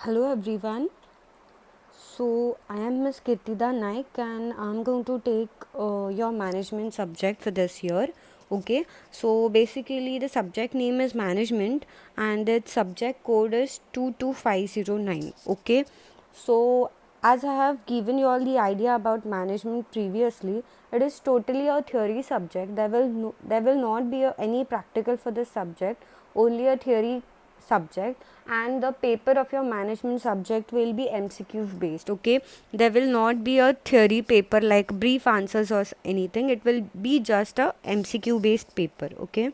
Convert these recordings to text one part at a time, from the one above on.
Hello everyone. So I am Miss Kirtida Naik and I'm going to take your management subject for this year. Okay. So basically the subject name is management and its subject code is 22509. Okay. So as I have given you all the idea about management previously, it is totally a theory subject. There will not be any practical for this subject, only a theory subject, and the paper of your management subject will be MCQs based. Okay, there will not be a theory paper like brief answers or anything. It will be just a MCQ based paper. Okay.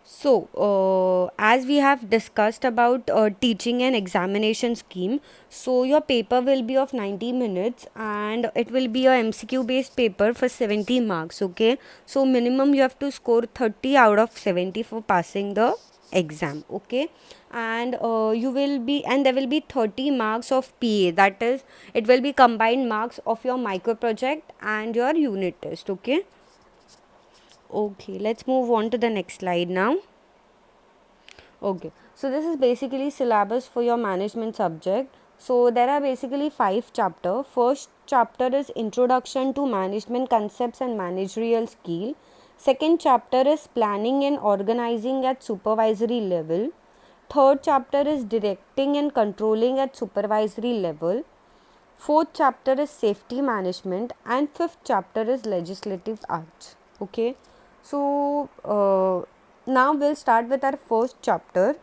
So, as we have discussed about teaching and examination scheme, so your paper will be of 90 minutes and it will be a MCQ based paper for 70 marks. Okay, so minimum you have to score 30 out of 70 for passing the exam. Okay, and there will be 30 marks of PA, that is, it will be combined marks of your micro project and your unit test. Okay, let's move on to the next slide now. Okay, so this is basically syllabus for your management subject. So there are basically 5 chapters. First chapter is introduction to management concepts and managerial skill. Second chapter is planning and organizing at supervisory level. Third chapter is directing and controlling at supervisory level. Fourth chapter is safety management and fifth chapter is legislative arts. Okay, so now we'll start with our first chapter,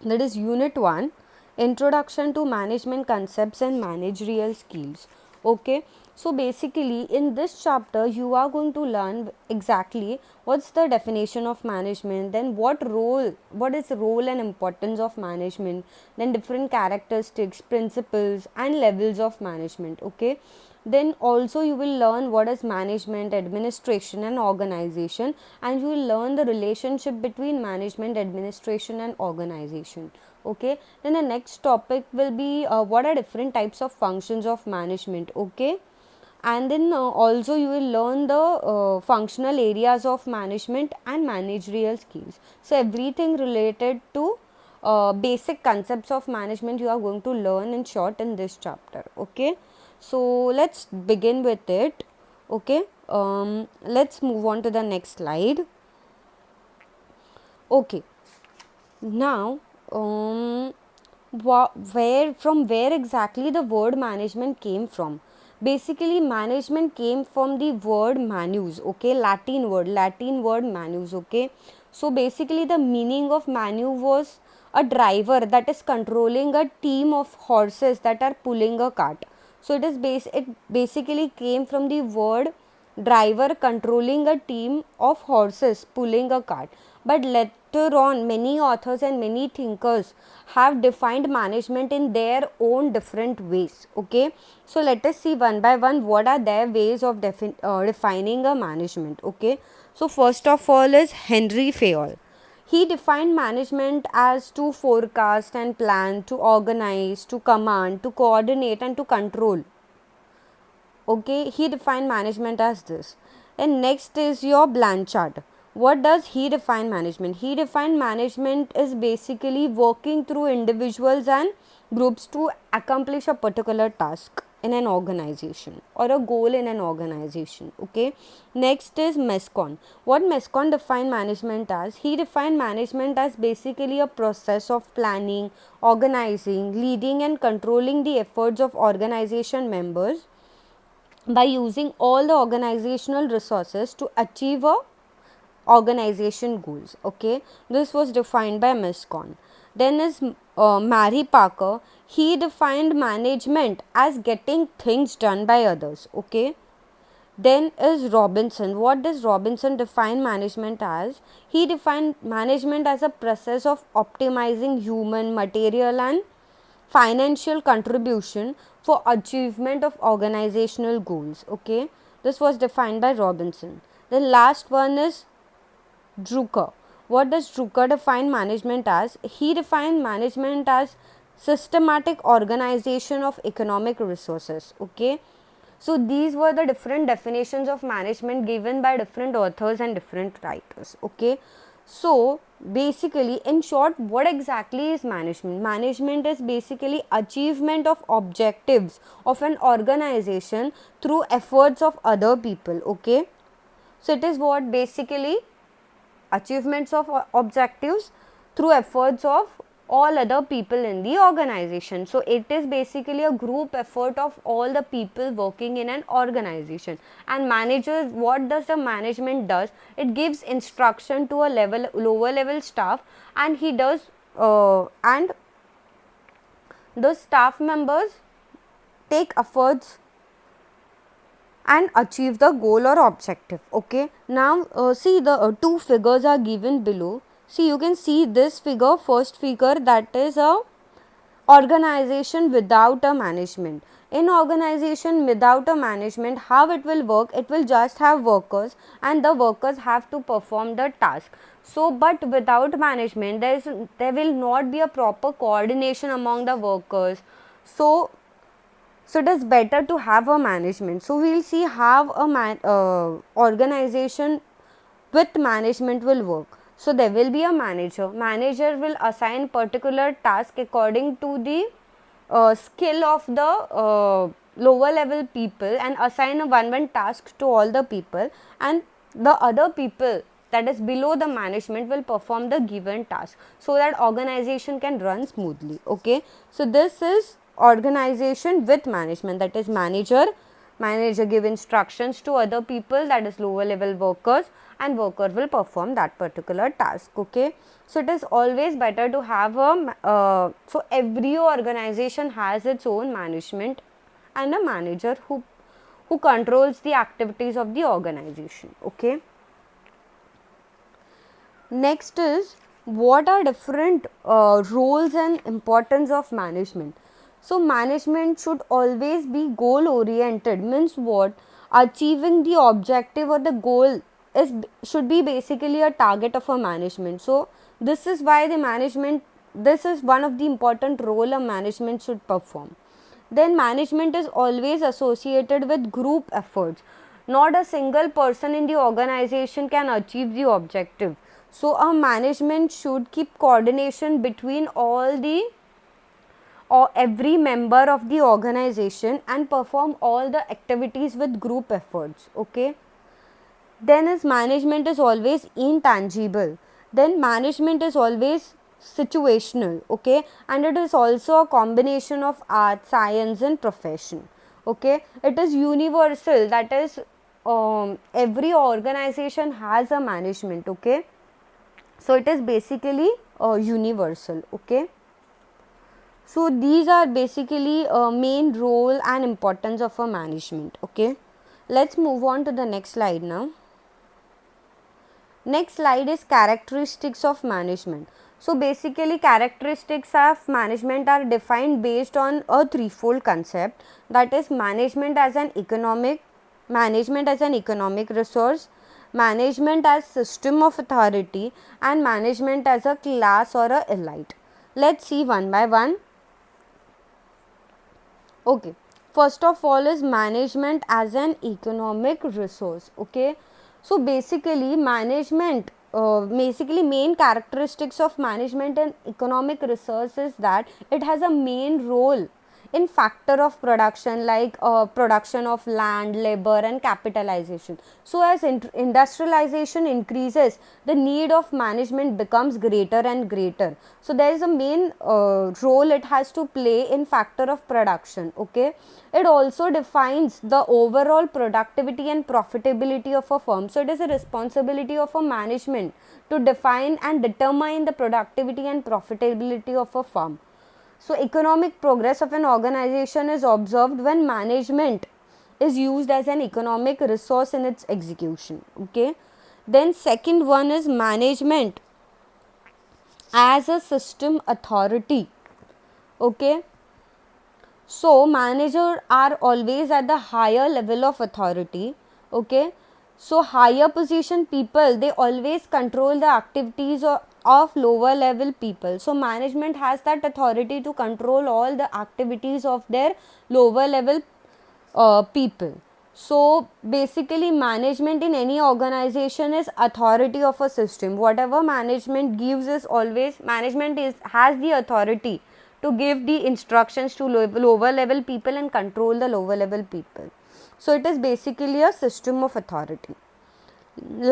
that is unit 1, introduction to management concepts and managerial skills. Okay, so basically in this chapter you are going to learn exactly what's the definition of management, then what is the role and importance of management, then different characteristics, principles and levels of management. Okay, then also you will learn what is management, administration and organization, and you will learn the relationship between management, administration and organization. Okay, then the next topic will be what are different types of functions of management. Okay, and then also you will learn the functional areas of management and managerial skills. So everything related to basic concepts of management you are going to learn in short in this chapter. Okay, so let's begin with it. Okay, let's move on to the next slide. Okay, now where exactly the word management came from? Basically management came from the word manus. Okay, latin word manus. Okay, so basically the meaning of manu was a driver that is controlling a team of horses that are pulling a cart. So it basically came from the word driver controlling a team of horses pulling a cart. But later on, many authors and many thinkers have defined management in their own different ways. Okay, so let us see one by one what are their ways of defining a management. Okay, so first of all is Henry Fayol. He defined management as to forecast and plan, to organize, to command, to coordinate, and to control. Okay, he defined management as this. And next is your Blanchard. What does he define management? He defined management is basically working through individuals and groups to accomplish a particular task in an organization or a goal in an organization. Okay, next is Mescon. What Mescon defined management as? He defined management as basically a process of planning, organizing, leading and controlling the efforts of organization members by using all the organizational resources to achieve a organization goals. Okay, this was defined by Mescon. Then is Mary Parker. He defined management as getting things done by others. Okay, then is Robinson. What does Robinson define management as? He defined management as a process of optimizing human, material and financial contribution for achievement of organizational goals. Okay, this was defined by Robinson. The last one is Drucker. What does Drucker define management as? He defined management as systematic organization of economic resources. Okay, so these were the different definitions of management given by different authors and different writers. Okay, so basically, in short, what exactly is management? Management is basically achievement of objectives of an organization through efforts of other people. Okay, so it is what basically achievements of objectives through efforts of all other people in the organization. So it is basically a group effort of all the people working in an organization. And managers, what does the management does? It gives instruction to a lower level staff, and he does and the staff members take efforts and achieve the goal or objective. Okay, now see the two figures are given below. See, you can see this figure, first figure, that is a organization without a management. In organization without a management, how it will work? It will just have workers, and the workers have to perform the task. So but without management, there will not be a proper coordination among the workers. So it is better to have a management. So we will see how a organization with management will work. So there will be a manager. Manager will assign particular task according to the skill of the lower level people, and assign a one task to all the people, and the other people, that is below the management, will perform the given task, so that organization can run smoothly. Okay, so this is organization with management, that is manager give instructions to other people, that is lower level workers, and worker will perform that particular task. Okay, so it is always better to have a so every organization has its own management and a manager who controls the activities of the organization. Okay, next is, what are different roles and importance of management? So management should always be goal oriented, means what? Achieving the objective or the goal should be basically a target of a management. So this is why this is one of the important role a management should perform. Then management is always associated with group efforts. Not a single person in the organization can achieve the objective. So a management should keep coordination between all the or every member of the organization and perform all the activities with group efforts. Okay, then is management is always intangible, then management is always situational. Okay, and it is also a combination of art, science and profession. Okay, it is universal, that is every organization has a management. Okay, so it is basically universal. Okay, so these are basically main role and importance of a management. Okay, let's move on to the next slide now. Next slide is characteristics of management. So basically characteristics of management are defined based on a threefold concept, that is management as an economic resource, management as system of authority, and management as a class or a elite. Let's see one by one. Okay, first of all is management as an economic resource. Okay, so basically management basically main characteristics of management and economic resource is that it has a main role in factor of production, like production of land, labor and capitalization. So as industrialization increases, the need of management becomes greater and greater. So there is a main role it has to play in factor of production. Okay, it also defines the overall productivity and profitability of a firm. So it is a responsibility of a management to define and determine the productivity and profitability of a firm. So economic progress of an organization is observed when management is used as an economic resource in its execution. Okay, then second one is management as a system authority. Okay, so managers are always at the higher level of authority. Okay, so higher position people, they always control the activities of lower level people. So management has that authority to control all the activities of their lower level people. So basically management in any organization is authority of a system. Whatever management gives is always, management is has the authority to give the instructions to lower level people and control the lower level people. So it is basically a system of authority.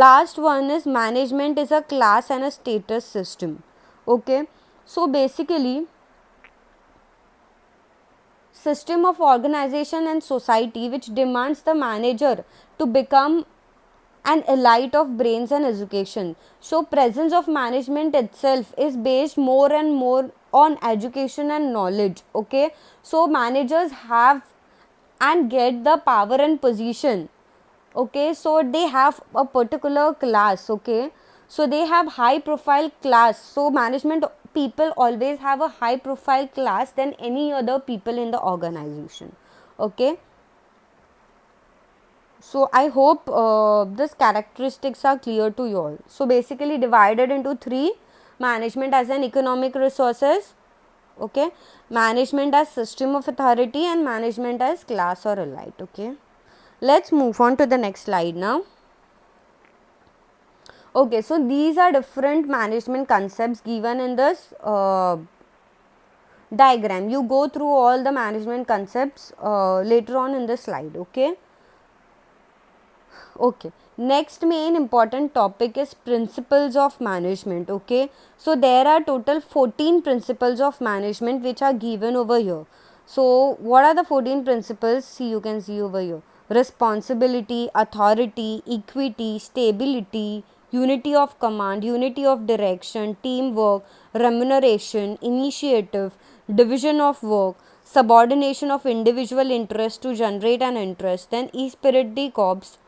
Last one is management is a class and a status system. Okay, so basically system of organization and society which demands the manager to become an elite of brains and education. So presence of management itself is based more and more on education and knowledge. Okay, so managers have and get the power and position. Okay, so they have a particular class. Okay, so they have high profile class. So management people always have a high profile class than any other people in the organization. Okay, so I hope these characteristics are clear to you all. So basically divided into three: management as an economic resources, okay, management as system of authority, and management as class or elite. Okay, let's move on to the next slide now. Okay, so these are different management concepts given in this diagram. You go through all the management concepts later on in the slide. Okay. Okay, next main important topic is principles of management. Okay, so there are total 14 principles of management which are given over here. So what are the 14 principles? See, you can see over here: responsibility, authority, equity, stability, unity of command, unity of direction, teamwork, remuneration, initiative, division of work, subordination of individual interest to generate an interest, then e-spirit de corps,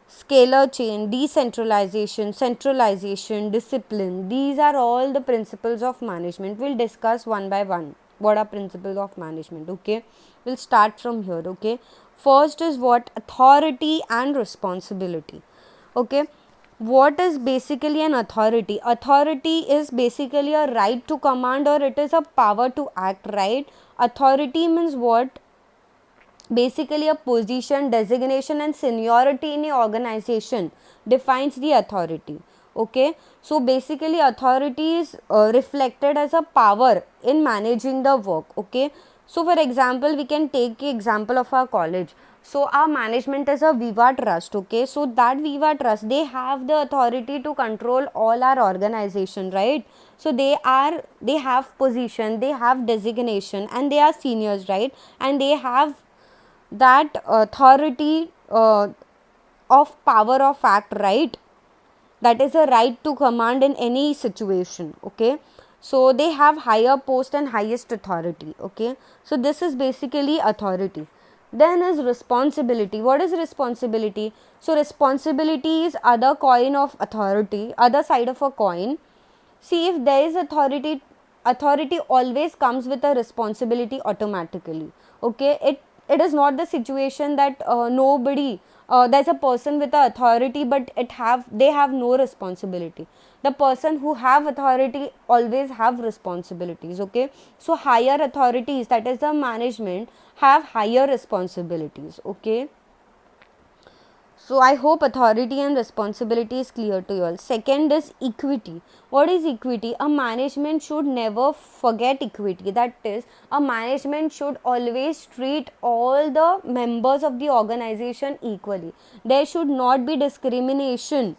scalar chain, decentralization, centralization, discipline. These are all the principles of management. We'll discuss one by one what are principles of management. Okay, we'll start from here. Okay, first is what? Authority and responsibility. Okay, what is basically an authority? Authority is basically a right to command, or it is a power to act, right? Authority means what? Basically a position, designation and seniority in a organization defines the authority. Okay, so basically authority is reflected as a power in managing the work. Okay, so for example we can take the example of our college. So our management is a Viva Trust. Okay, so that Viva Trust, they have the authority to control all our organization, right? So they have position, they have designation, and they are seniors, right? And they have that authority of power of act, right? That is a right to command in any situation. Okay, so they have higher post and highest authority. Okay, so this is basically authority. Then is responsibility. What is responsibility? So responsibility is other coin of authority, other side of a coin. See, if there is authority, authority always comes with a responsibility automatically. Okay, it is not the situation that nobody, there's a person with the authority but they have no responsibility. The person who have authority always have responsibilities. Okay, so higher authorities, that is the management, have higher responsibilities. Okay, so I hope authority and responsibility is clear to you all. Second is equity. What is equity? A management should never forget equity. That is, a management should always treat all the members of the organization equally. There should not be discrimination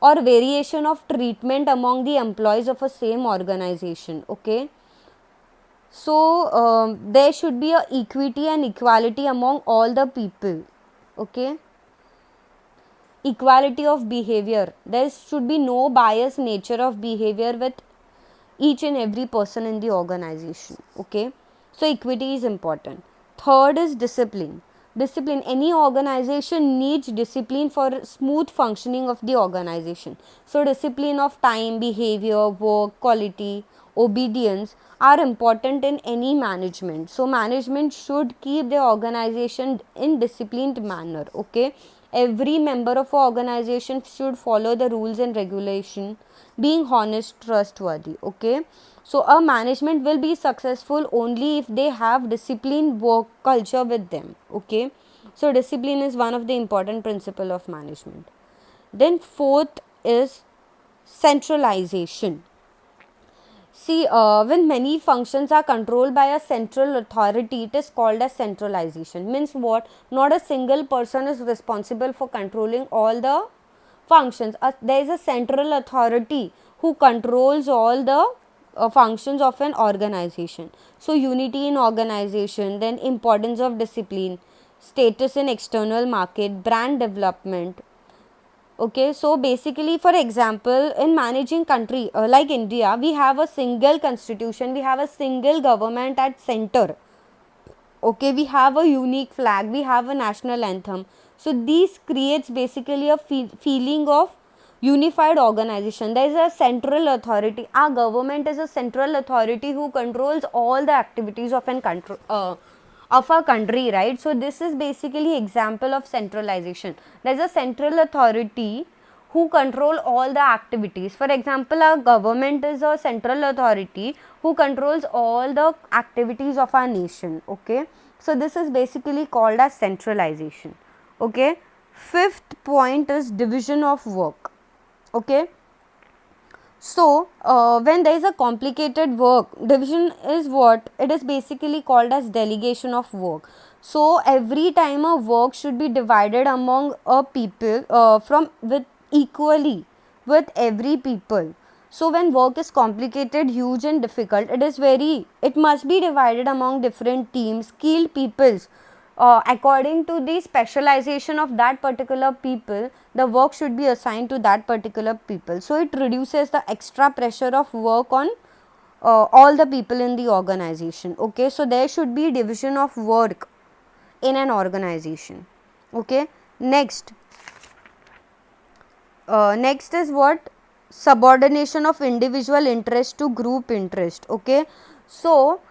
or variation of treatment among the employees of a same organization. Okay, so there should be a equity and equality among all the people. Okay, equality of behavior. There should be no biased nature of behavior with each and every person in the organization. Okay, so equity is important. Third is discipline. Discipline. Any organization needs discipline for smooth functioning of the organization. So discipline of time, behavior, work, quality, obedience are important in any management. So management should keep the organization in disciplined manner. Okay, every member of an organization should follow the rules and regulation, being honest, trustworthy. Okay, so a management will be successful only if they have disciplined work culture with them. Okay, So discipline is one of the important principle of management. Then fourth is centralization. See, when many functions are controlled by a central authority, it is called as centralization. Means what? Not a single person is responsible for controlling all the functions. There is a central authority who controls all the functions of an organization. So, unity in organization, then importance of discipline, status in external market, brand development. Okay, so basically, for example, in managing country like India, we have a single constitution, we have a single government at center. Okay, we have a unique flag, we have a national anthem. So this creates basically a feeling of unified organization. There is a central authority. Our government is a central authority who controls all the activities of an country. Of a country, right? So this is basically example of centralization. There is a central authority who control all the activities. For example, our government is a central authority who controls all the activities of our nation. Okay, so this is basically called as centralization. Okay, fifth point is division of work. Okay, so when there is a complicated work, division is what? It is basically called as delegation of work. So every time a work should be divided among a people from with equally with every people. So when work is complicated, huge and difficult, it must be divided among different teams, skilled peoples. According to the specialization of that particular people, the work should be assigned to that particular people. So it reduces the extra pressure of work on all the people in the organization. Okay, so there should be division of work in an organization. Okay, next is what? Subordination of individual interest to group interest. Okay, so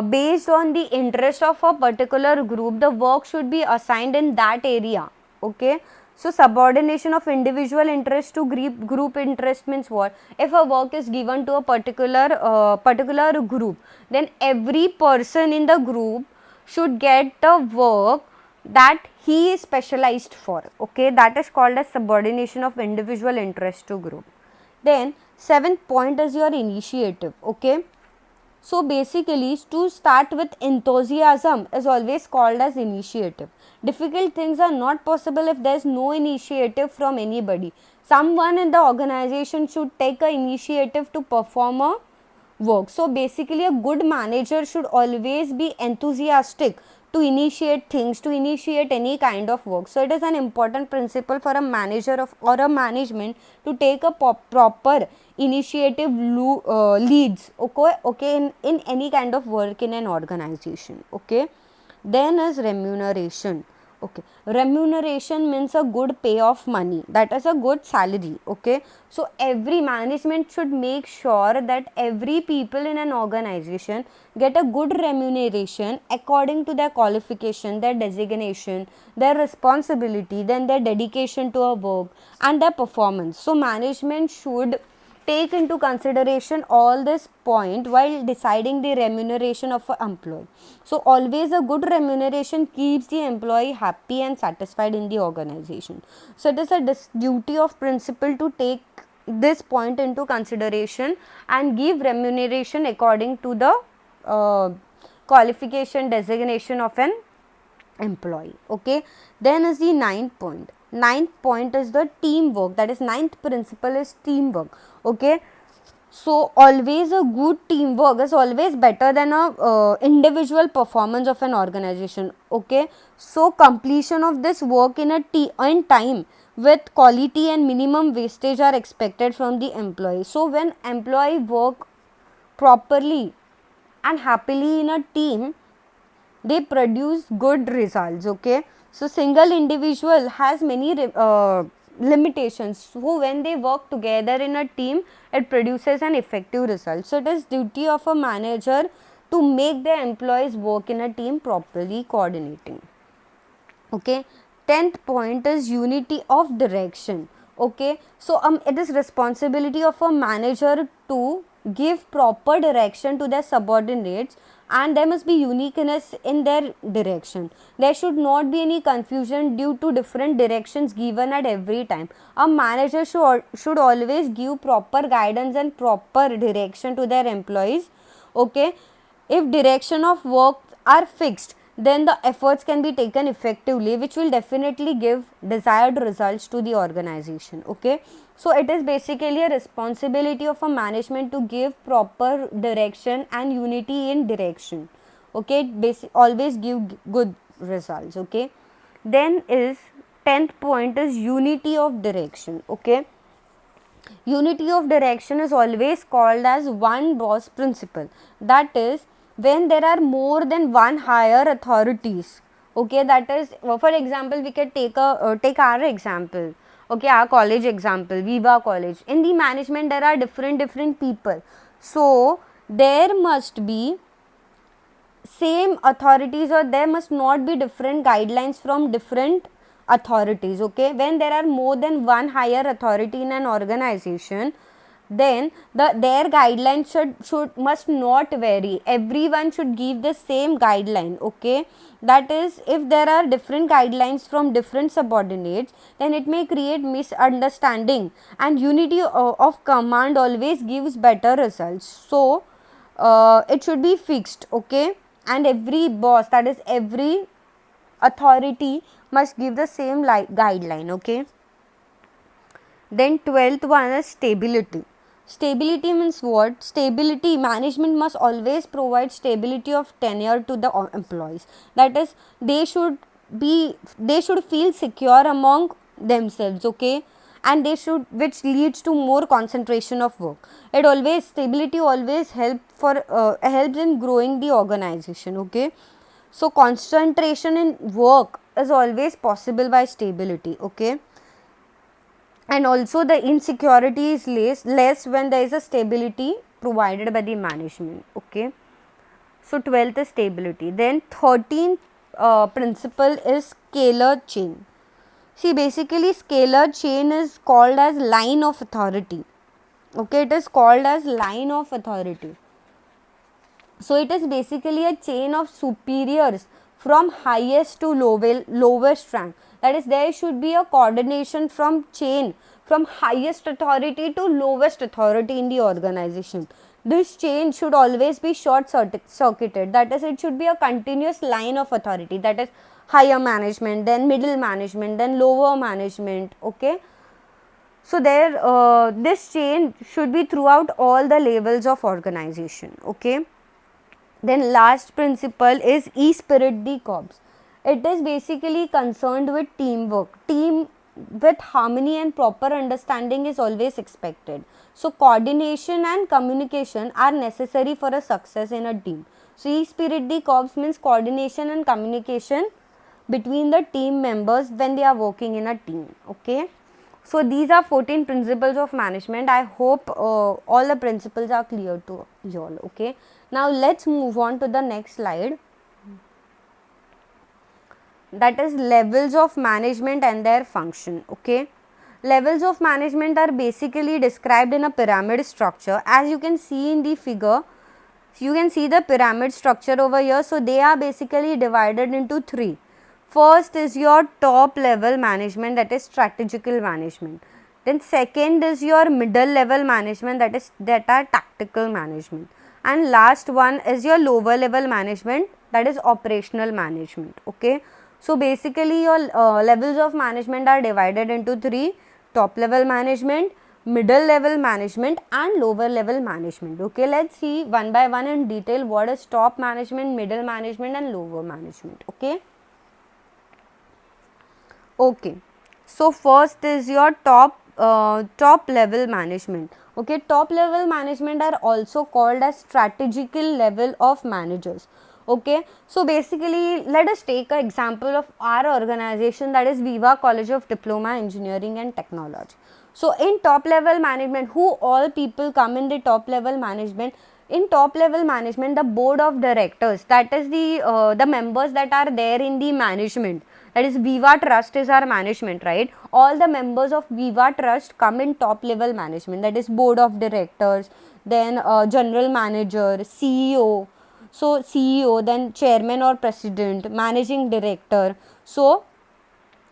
based on the interest of a particular group, the work should be assigned in that area. Okay, so subordination of individual interest to group interest means what? If a work is given to a particular group, then every person in the group should get the work that he is specialized for. Okay, that is called as subordination of individual interest to group. Then seventh point is your initiative. Okay, so basically to start with enthusiasm is always called as initiative. Difficult things are not possible if there is no initiative from anybody. Someone in the organization should take a initiative to perform a work. So basically a good manager should always be enthusiastic to initiate things, to initiate any kind of work. So it is an important principle for a manager or a management to take a proper initiative leads. Okay, in any kind of work in an organization. Okay, then is remuneration. Okay, remuneration means a good pay of money, that is a good salary. Okay, so every management should make sure that every people in an organization get a good remuneration according to their qualification, their designation, their responsibility, then their dedication to a work and their performance. So management should take into consideration all this point while deciding the remuneration of an employee. So always a good remuneration keeps the employee happy and satisfied in the organization. So it is a duty of principal to take this point into consideration and give remuneration according to the qualification designation of an employee. Okay, then is the ninth point. Ninth point is the teamwork, that is ninth principle is teamwork. Okay, so always a good teamwork is always better than a individual performance of an organization. Okay, so completion of this work in time with quality and minimum wastage are expected from the employee. So when employee work properly and happily in a team, they produce good results. Okay, so single individual has many limitations. So when they work together in a team, it produces an effective result. So it is duty of a manager to make their employees work in a team properly coordinating. Okay, 10th point is unity of direction. Okay, so it is responsibility of a manager to give proper direction to their subordinates and there must be uniqueness in their direction. There should not be any confusion due to different directions given at every time. A manager should always give proper guidance and proper direction to their employees. Okay, if direction of work are fixed, then the efforts can be taken effectively, which will definitely give desired results to the organization. Okay, so it is basically a responsibility of a management to give proper direction and unity in direction. Okay, always give good results. Okay, then is 10th point is unity of direction. Okay, unity of direction is always called as one boss principle. That is, when there are more than one higher authorities. Okay, that is, for example, we can take our example. Okay, our college example, Viva College. In the management, there are different people. So there must be same authorities, or there must not be different guidelines from different authorities. Okay, when there are more than one higher authority in an organization, then their guidelines should must not vary. Everyone should give the same guideline. Okay, that is, if there are different guidelines from different subordinates, then it may create misunderstanding, and unity of command always gives better results. So it should be fixed. Okay, and every boss, that is every authority, must give the same guideline. Okay, then 12th one is stability. Stability means what? Stability, management must always provide stability of tenure to the employees. That is, they should feel secure among themselves. Okay, and they should, which leads to more concentration of work. It always, stability always helps in growing the organization. Okay, so concentration in work is always possible by stability. Okay, and also the insecurity is less when there is a stability provided by the management. Okay, so 12th is stability. Then 13th principle is scalar chain. See, basically scalar chain is called as line of authority. Okay, it is called as line of authority. So it is basically a chain of superiors from highest to lowest rank. That is, there should be a coordination from chain from highest authority to lowest authority in the organization. This chain should always be short circuited. That is, it should be a continuous line of authority. That is, higher management, then middle management, then lower management. Okay, so there this chain should be throughout all the levels of organization. Okay, then last principle is e-spirit the corps. It is basically concerned with teamwork. Team with harmony and proper understanding is always expected. So coordination and communication are necessary for a success in a team. So e-spirit the corps means coordination and communication between the team members when they are working in a team. Okay, so these are 14 principles of management. I hope all the principles are clear to you all. Okay, now let's move on to the next slide, that is levels of management and their function. Okay, levels of management are basically described in a pyramid structure. As you can see in the figure, you can see the pyramid structure over here. So they are basically divided into three. First is your top level management, that is strategical management. Then second is your middle level management, that are tactical management. And last one is your lower level management, that is operational management. Okay, so basically your levels of management are divided into three: top level management, middle level management, and lower level management. Okay, let's see one by one in detail what is top management, middle management, and lower management. Okay. Okay, so first is your top level management. Okay, top level management are also called as strategical level of managers. Okay, so basically let us take an example of our organization, that is Viva College of Diploma Engineering and Technology. So in top level management, who all people come in the top level management? In top level management, the board of directors, that is the members that are there in the management, that is Viva Trust is our management, right? All the members of Viva Trust come in top level management, that is board of directors, then general manager, CEO. So CEO, then chairman or president, managing director, so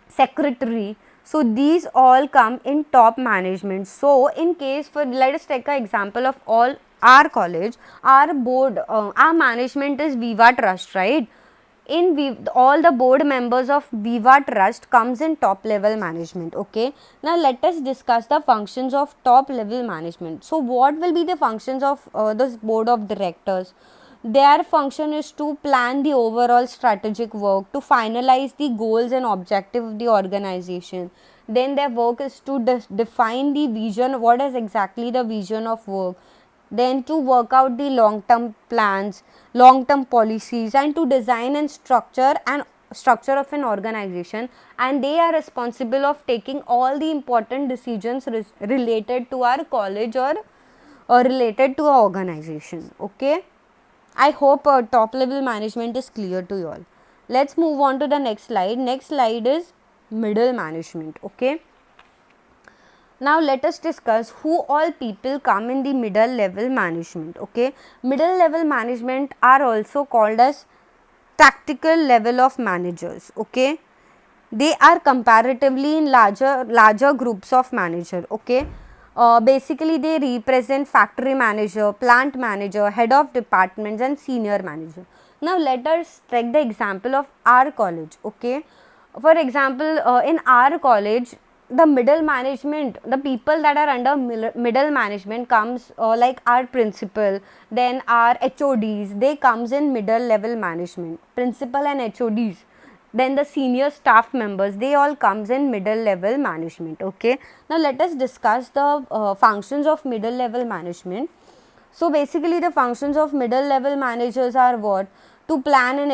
secretary. So these all come in top management. So in case, for let us take an example of all our college, our board, our management is Viva Trust, right? All the board members of Viva Trust comes in top level management. Okay, now let us discuss the functions of top level management. So what will be the functions of this board of directors? Their function is to plan the overall strategic work, to finalize the goals and objective of the organization. Then their work is to define the vision, what is exactly the vision of work. Then to work out the long term plans, long term policies, and to design and structure of an organization. And they are responsible of taking all the important decisions related to our college or related to our organization. Okay, I hope top level management is clear to you all. Let's move on to the next slide. Next slide is middle management. Okay, now let us discuss who all people come in the middle level management. Okay, middle level management are also called as tactical level of managers. Okay, they are comparatively in larger groups of manager. Okay, basically they represent factory manager, plant manager, head of departments, and senior manager. Now let us take the example of our college. Okay, for example, in our college, the middle management, the people that are under middle management comes like our principal, then our HODs, they comes in middle level management, principal and HODs. Then the senior staff members, they all comes in middle level management. Okay, now let us discuss the functions of middle level management. So basically the functions of middle level managers are what? To plan the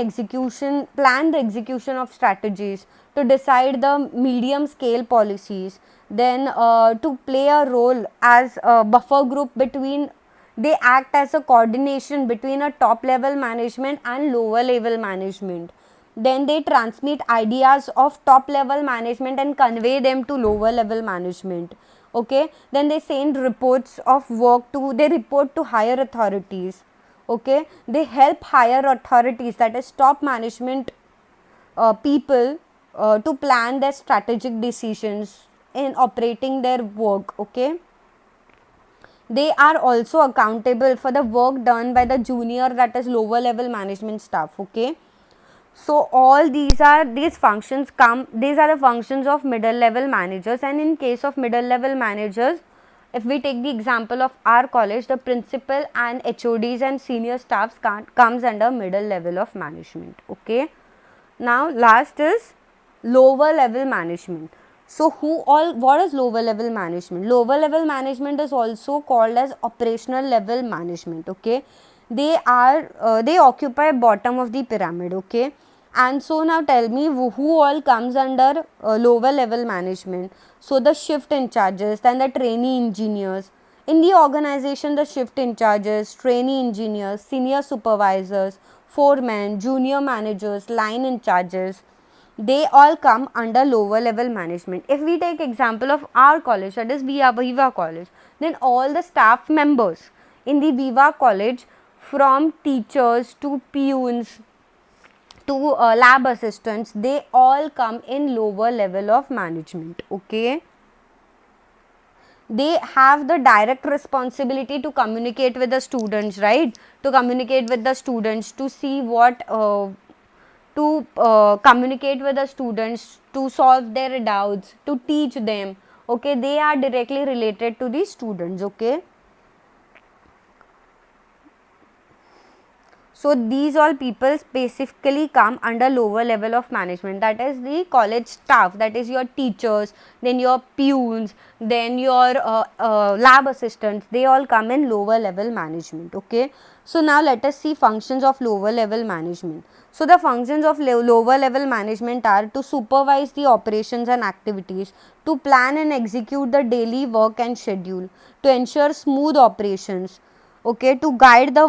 execution of strategies, to decide the medium scale policies, then to play a role as a buffer group between, they act as a coordination between a top level management and lower level management. Then they transmit ideas of top level management and convey them to lower level management. Okay, then they send reports of work to, they report to higher authorities. Okay, they help higher authorities, that is top management people, to plan their strategic decisions in operating their work. Okay, they are also accountable for the work done by the junior, that is lower level management staff. Okay, so all these functions come, these are the functions of middle level managers. And in case of middle level managers, if we take the example of our college, the principal and HODs and senior staffs comes under middle level of management. Okay, now last is lower level management. So what is lower level management? Lower level management is also called as operational level management. Okay, they occupy bottom of the pyramid. Okay, and so now tell me who all comes under lower level management. So the shift in charges, then the trainee engineers in the organization, the shift in charges, trainee engineers, senior supervisors, foremen, junior managers, line in charges, they all come under lower level management. If we take example of our college, that is Viva College, then all the staff members in the Viva College, from teachers to peons to lab assistants, they all come in lower level of management. Okay, they have the direct responsibility to communicate with the students, right? To communicate with the students, to see what to communicate with the students, to solve their doubts, to teach them. Okay, they are directly related to the students. Okay, so these all people specifically come under lower level of management, that is the college staff, that is your teachers, then your peons, then your lab assistants, they all come in lower level management. Okay, so now let us see functions of lower level management. So the functions of lower level management are to supervise the operations and activities, to plan and execute the daily work and schedule, to ensure smooth operations. Okay, to guide the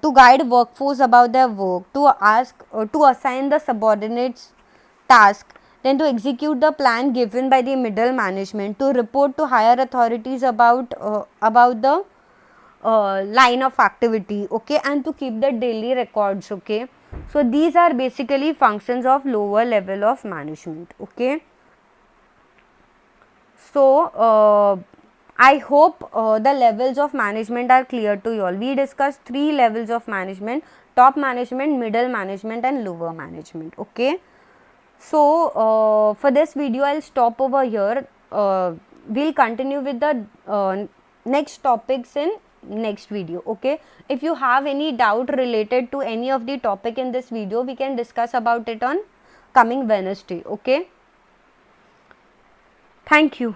to guide workforce about their work, to ask to assign the subordinates task, then to execute the plan given by the middle management, to report to higher authorities about the line of activity, okay, and to keep the daily records, okay. So these are basically functions of lower level of management, okay. So I hope the levels of management are clear to you all. We discussed 3 levels of management: top management, middle management and lower management, okay. So for this video I'll stop over here. We'll continue with the next topics in next video, okay. If you have any doubt related to any of the topic in this video, we can discuss about it on coming Wednesday, okay. Thank you.